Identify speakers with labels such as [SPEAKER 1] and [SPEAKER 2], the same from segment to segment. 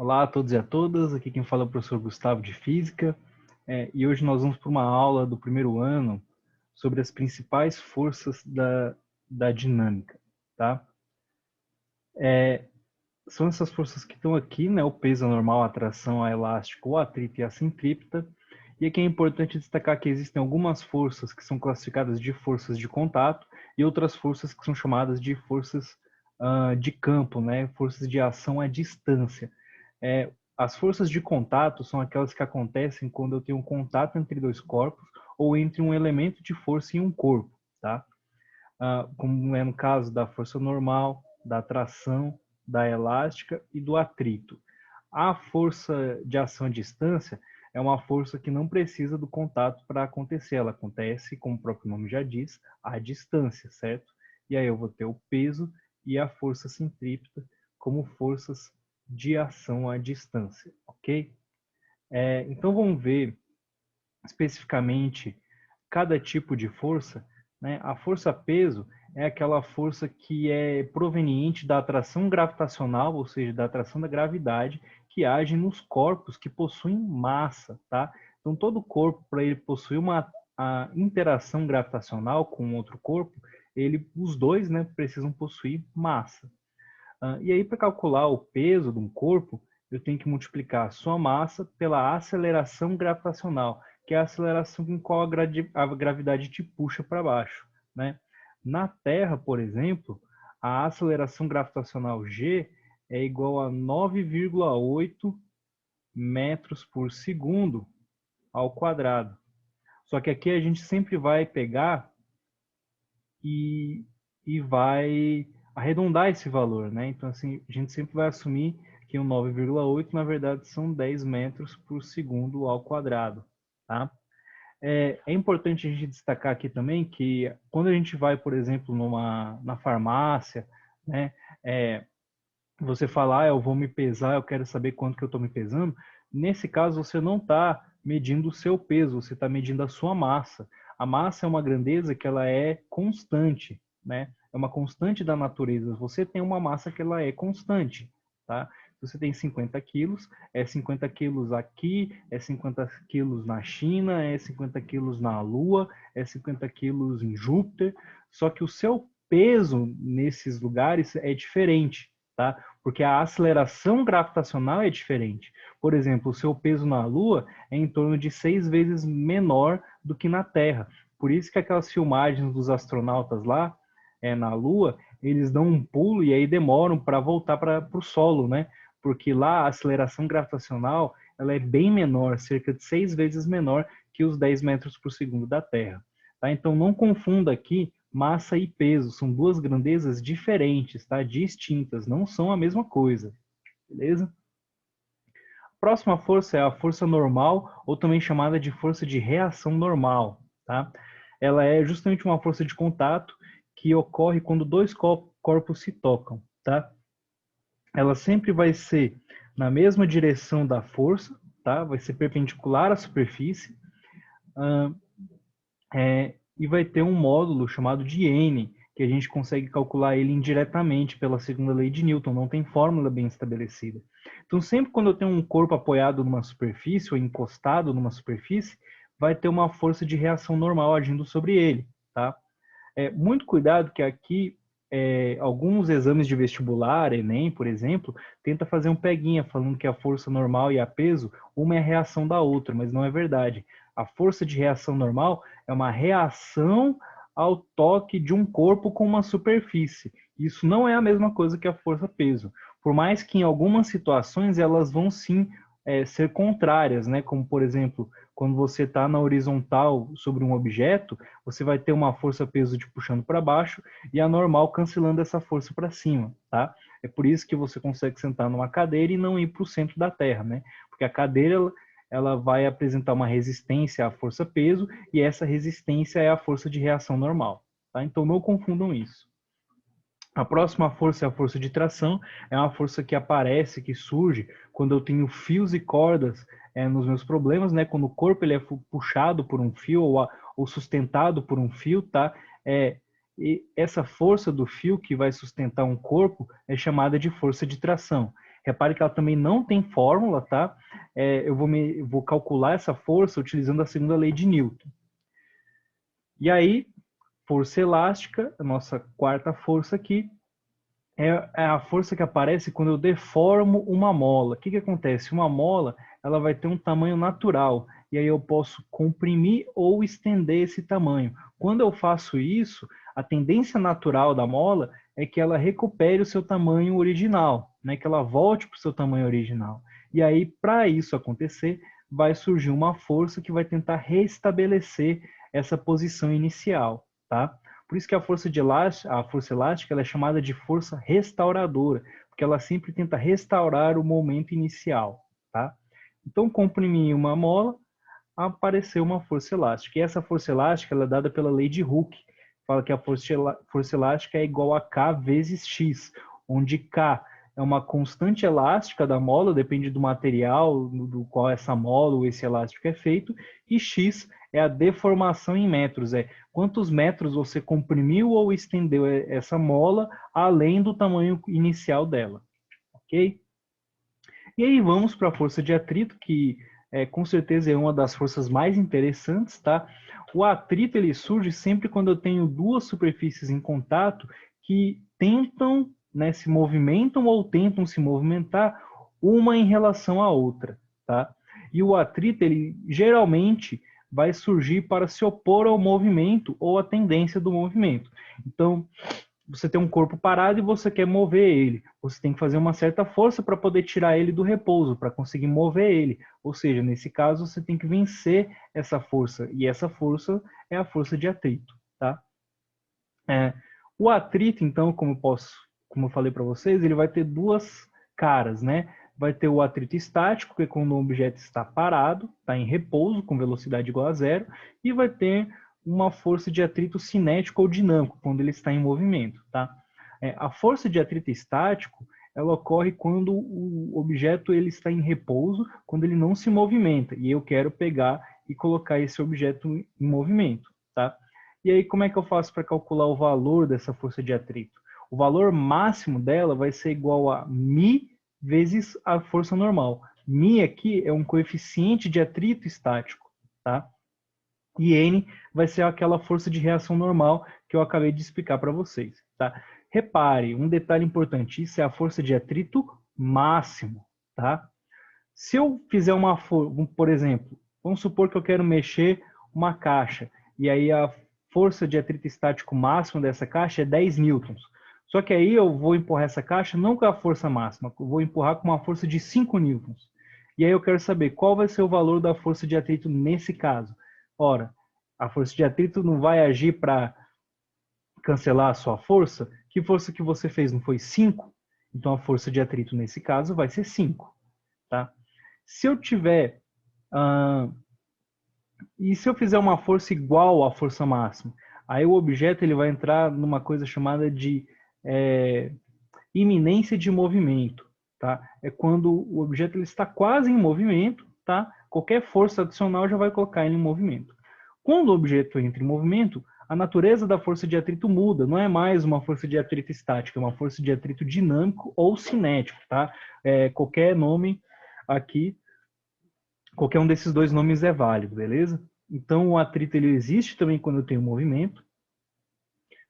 [SPEAKER 1] Olá a todos e a todas, aqui quem fala é o professor Gustavo de Física, e hoje nós vamos para uma aula do primeiro ano sobre as principais forças da dinâmica, tá? São essas forças que estão aqui, né? O peso normal, a atração, a elástico, o atrito e a centrípeta. E aqui é importante destacar que existem algumas forças que são classificadas de forças de contato e outras forças que são chamadas de forças de campo, né? Forças de ação à distância. As forças de contato são aquelas que acontecem quando eu tenho um contato entre dois corpos ou entre um elemento de força e um corpo, tá? Como é no caso da força normal, da atração, da elástica e do atrito. A força de ação à distância é uma força que não precisa do contato para acontecer, ela acontece, como o próprio nome já diz, à distância, certo? E aí eu vou ter o peso e a força centrípeta como forças de ação à distância, ok? Então vamos ver especificamente cada tipo de força, né? A força-peso é aquela força que é proveniente da atração gravitacional, ou seja, da atração da gravidade, que age nos corpos que possuem massa, tá? Então, todo corpo, para ele possuir a interação gravitacional com outro corpo, os dois, né, precisam possuir massa. E aí, para calcular o peso de um corpo, eu tenho que multiplicar a sua massa pela aceleração gravitacional, que é a aceleração com qual a gravidade te puxa para baixo, né? Na Terra, por exemplo, a aceleração gravitacional G é igual a 9,8 metros por segundo ao quadrado. Só que aqui a gente sempre vai pegar e vai arredondar esse valor, né? Então, assim, a gente sempre vai assumir que o 9,8, na verdade, são 10 metros por segundo ao quadrado, tá? É importante a gente destacar aqui também que quando a gente vai, por exemplo, na farmácia, né? Você falar, eu vou me pesar, eu quero saber quanto que eu estou me pesando. Nesse caso, você não está medindo o seu peso, você está medindo a sua massa. A massa é uma grandeza que ela é constante, né? É uma constante da natureza. Você tem uma massa que ela é constante, tá? Você tem 50 quilos, é 50 quilos aqui, é 50 quilos na China, é 50 quilos na Lua, é 50 quilos em Júpiter. Só que o seu peso nesses lugares é diferente, tá? Porque a aceleração gravitacional é diferente. Por exemplo, o seu peso na Lua é em torno de 6 vezes menor do que na Terra. Por isso que aquelas filmagens dos astronautas lá na Lua, eles dão um pulo e aí demoram para voltar para o solo, né? Porque lá a aceleração gravitacional ela é bem menor, cerca de 6 vezes menor que os 10 metros por segundo da Terra. Tá? Então não confunda aqui massa e peso, são duas grandezas diferentes, tá? Distintas, não são a mesma coisa, beleza? A próxima força é a força normal, ou também chamada de força de reação normal, tá? Ela é justamente uma força de contato que ocorre quando dois corpos se tocam, tá? Ela sempre vai ser na mesma direção da força, tá? Vai ser perpendicular à superfície, e vai ter um módulo chamado de N, que a gente consegue calcular ele indiretamente pela segunda lei de Newton, não tem fórmula bem estabelecida. Então, sempre quando eu tenho um corpo apoiado numa superfície ou encostado numa superfície, vai ter uma força de reação normal agindo sobre ele, tá? Muito cuidado que aqui alguns exames de vestibular, Enem, por exemplo, tenta fazer um peguinha falando que a força normal e a peso, uma é a reação da outra, mas não é verdade. A força de reação normal é uma reação ao toque de um corpo com uma superfície. Isso não é a mesma coisa que a força-peso. Por mais que em algumas situações elas vão sim ser contrárias, né? Como por exemplo, quando você está na horizontal sobre um objeto, você vai ter uma força-peso te puxando para baixo e a normal cancelando essa força para cima, tá? É por isso que você consegue sentar numa cadeira e não ir para o centro da Terra, né? Porque a cadeira ela vai apresentar uma resistência à força-peso e essa resistência é a força de reação normal, tá? Então não confundam isso. A próxima força é a força de tração, é uma força que aparece, que surge quando eu tenho fios e cordas nos meus problemas, né? Quando o corpo ele é puxado por um fio ou sustentado por um fio, tá? E essa força do fio que vai sustentar um corpo é chamada de força de tração. Repare que ela também não tem fórmula, tá? Eu vou calcular essa força utilizando a segunda lei de Newton. E aí, força elástica, a nossa quarta força aqui, é a força que aparece quando eu deformo uma mola. O que acontece? Uma mola, ela vai ter um tamanho natural, e aí eu posso comprimir ou estender esse tamanho. Quando eu faço isso, a tendência natural da mola é que ela recupere o seu tamanho original, né? Que ela volte para o seu tamanho original. E aí, para isso acontecer, vai surgir uma força que vai tentar restabelecer essa posição inicial, tá? Por isso que a força elástica ela é chamada de força restauradora, porque ela sempre tenta restaurar o momento inicial, tá? Então, comprimir uma mola, apareceu uma força elástica. E essa força elástica ela é dada pela lei de Hooke. Fala que a força elástica é igual a K vezes X, onde K é uma constante elástica da mola, depende do material do qual essa mola ou esse elástico é feito, e X é a deformação em metros, quantos metros você comprimiu ou estendeu essa mola além do tamanho inicial dela, ok? E aí vamos para a força de atrito, que com certeza é uma das forças mais interessantes, tá? O atrito ele surge sempre quando eu tenho duas superfícies em contato que tentam, né, se movimentam ou tentam se movimentar uma em relação à outra, tá? E o atrito ele geralmente vai surgir para se opor ao movimento ou à tendência do movimento. Então, você tem um corpo parado e você quer mover ele. Você tem que fazer uma certa força para poder tirar ele do repouso, para conseguir mover ele. Ou seja, nesse caso, você tem que vencer essa força. E essa força é a força de atrito, tá? O atrito, então, como eu falei para vocês, ele vai ter duas caras, né? Vai ter o atrito estático, que é quando o objeto está parado, está em repouso, com velocidade igual a zero, e vai ter uma força de atrito cinético ou dinâmico, quando ele está em movimento, tá? A força de atrito estático, ela ocorre quando o objeto ele está em repouso, quando ele não se movimenta, e eu quero pegar e colocar esse objeto em movimento, tá? E aí, como é que eu faço para calcular o valor dessa força de atrito? O valor máximo dela vai ser igual a μ vezes a força normal. μ aqui é um coeficiente de atrito estático, tá? E N vai ser aquela força de reação normal que eu acabei de explicar para vocês, tá? Repare, um detalhe importante, isso é a força de atrito máximo, tá? Se eu fizer por exemplo, vamos supor que eu quero mexer uma caixa, e aí a força de atrito estático máximo dessa caixa é 10 newtons. Só que aí eu vou empurrar essa caixa não com a força máxima, eu vou empurrar com uma força de 5 newtons. E aí eu quero saber qual vai ser o valor da força de atrito nesse caso. Ora, a força de atrito não vai agir para cancelar a sua força? Que força que você fez não foi 5? Então a força de atrito nesse caso vai ser 5, tá? Se eu tiver e se eu fizer uma força igual à força máxima, aí o objeto ele vai entrar numa coisa chamada de iminência de movimento, tá? É quando o objeto ele está quase em movimento, tá? Qualquer força adicional já vai colocar ele em movimento. Quando o objeto entra em movimento, a natureza da força de atrito muda, não é mais uma força de atrito estática, é uma força de atrito dinâmico ou cinético, tá? Qualquer nome aqui, qualquer um desses dois nomes é válido, beleza? Então o atrito ele existe também quando eu tenho movimento,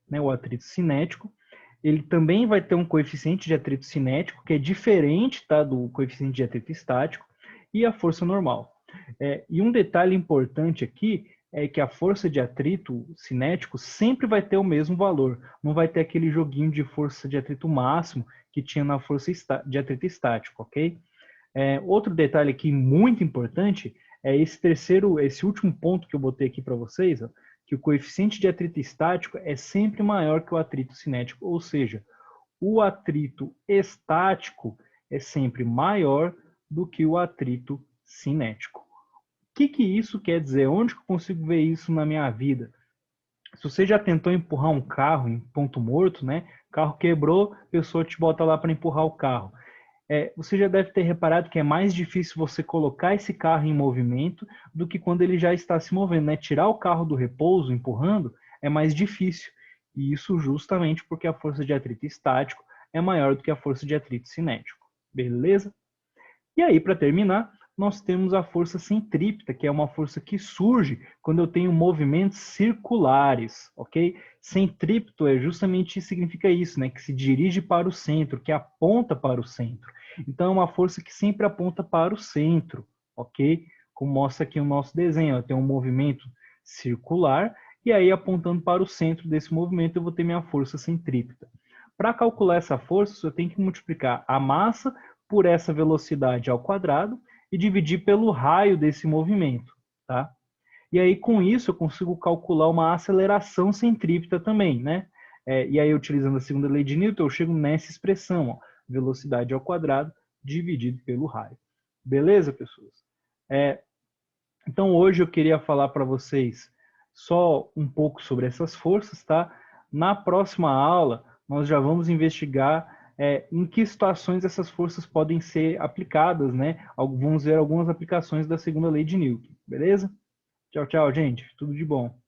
[SPEAKER 1] né? O atrito cinético. Ele também vai ter um coeficiente de atrito cinético que é diferente, tá, do coeficiente de atrito estático, e a força normal. E um detalhe importante aqui é que a força de atrito cinético sempre vai ter o mesmo valor. Não vai ter aquele joguinho de força de atrito máximo que tinha na força de atrito estático, ok? Outro detalhe aqui muito importante é esse último ponto que eu botei aqui para vocês, ó, que o coeficiente de atrito estático é sempre maior que o atrito cinético, ou seja, o atrito estático é sempre maior do que o atrito cinético. O que isso quer dizer? Onde que eu consigo ver isso na minha vida? Se você já tentou empurrar um carro em ponto morto, né? O carro quebrou, a pessoa te bota lá para empurrar o carro. Você já deve ter reparado que é mais difícil você colocar esse carro em movimento do que quando ele já está se movendo, né? Tirar o carro do repouso, empurrando, é mais difícil. E isso justamente porque a força de atrito estático é maior do que a força de atrito cinético. Beleza? E aí, para terminar, nós temos a força centrípeta, que é uma força que surge quando eu tenho movimentos circulares, ok? Centrípeto é justamente significa isso, né? Que se dirige para o centro, que aponta para o centro. Então, é uma força que sempre aponta para o centro, ok? Como mostra aqui o nosso desenho, eu tenho um movimento circular e aí apontando para o centro desse movimento eu vou ter minha força centrípeta. Para calcular essa força, eu tenho que multiplicar a massa por essa velocidade ao quadrado e dividir pelo raio desse movimento, tá? E aí, com isso, eu consigo calcular uma aceleração centrípeta também, né? E aí, utilizando a segunda lei de Newton, eu chego nessa expressão, ó, velocidade ao quadrado dividido pelo raio. Beleza, pessoas? Então, hoje eu queria falar para vocês só um pouco sobre essas forças, tá? Na próxima aula, nós já vamos investigar em que situações essas forças podem ser aplicadas, né? Vamos ver algumas aplicações da segunda lei de Newton, beleza? Tchau, tchau, gente. Tudo de bom.